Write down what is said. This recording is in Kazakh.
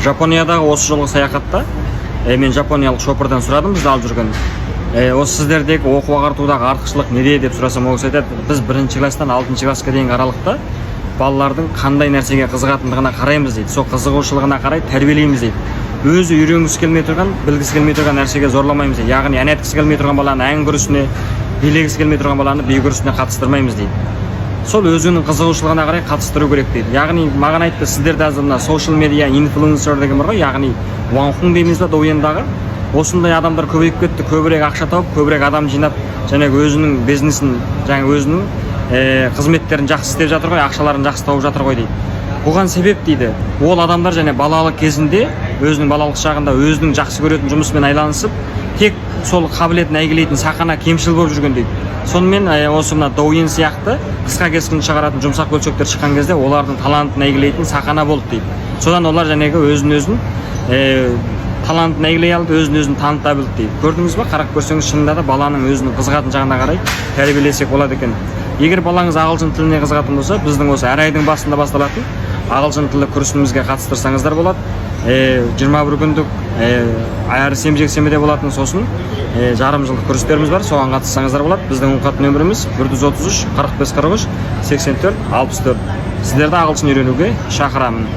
Жапониядағы осы жолғы саяхатта мен жапониялық шопырдан сұрадым, бізді алып жүрген. Осы сіздердегі оқу ағартудағы артықшылық неде деп сұрасам, ол кісі айтады, біз 1-ші класстан 6-ші классқа дейінгі аралықта балалардың қандай нәрсеге қызығатындығына қараймыз дейді. Сол қызығушылығына қарай тәрбиелейміз дейді. Өзі үйренгісі келмей тұрған, білгісі келмей тұрған нәрсеге зорламаймыз дейді. Яғни ән айткісі келмей тұрған баланы ән күресіне, билегісі келмей тұрған баланы би күресіне қатыстырмаймыз дейді. Сол өзінің қызығушылығына қарай қатыстыру керек дейді. Яғни маған айтты, сіздерде азыр мына social media influencer деген бар ғой, яғни уанхун дейміз ба, Douyin-дағы. Осындай адамдар көбейіп кетті, көбірек ақша тауып, көбірек адам жинап, жаңағы өзінің бизнесін, жаңағы өзінің қызметтерін жақсы істеп жатыр ғой, ақшаларын жақсы тауып жатыр ғой дейді. Бұған себеп дейді, ол адамдар және балалық кезінде, өзінің балалық шағында өзінің жақсы көретін жұмысымен айланысып, тек сол қабілетін әйгілейтін сақана кемшіл болып жүрген дейді. Сонымен осы мына Douyin сияқты қысқа кескін шығаратын жұмсақ бөлшектер шыққан кезде олардың талантын әйгілейтін сақана болды дейді. Содан олар жаңағы өзін талантын әйгілей алды, өзін таныта білді дейді. Көрдіңіз ба? Қарап көрсеңіз, шынында да баланың өзінің қызығатын жағына қарай тәрбиелесек болады екен. Егер балаңыз ағылшын тіліне қызығатын болса, біздің осы әр айдың басында басталатын ағылшын тілі курсымызға қатыстырсаңыздар болады. 21 күндік әр сенбі-жексенбіде болатын, сосын жарым жылдық курстеріміз бар, соған қатыссаңыздар болады. Біздің ұнқат нөміріміз 133 45 43 84 64. Сіздерді ағылшын үйренуге шақырамын.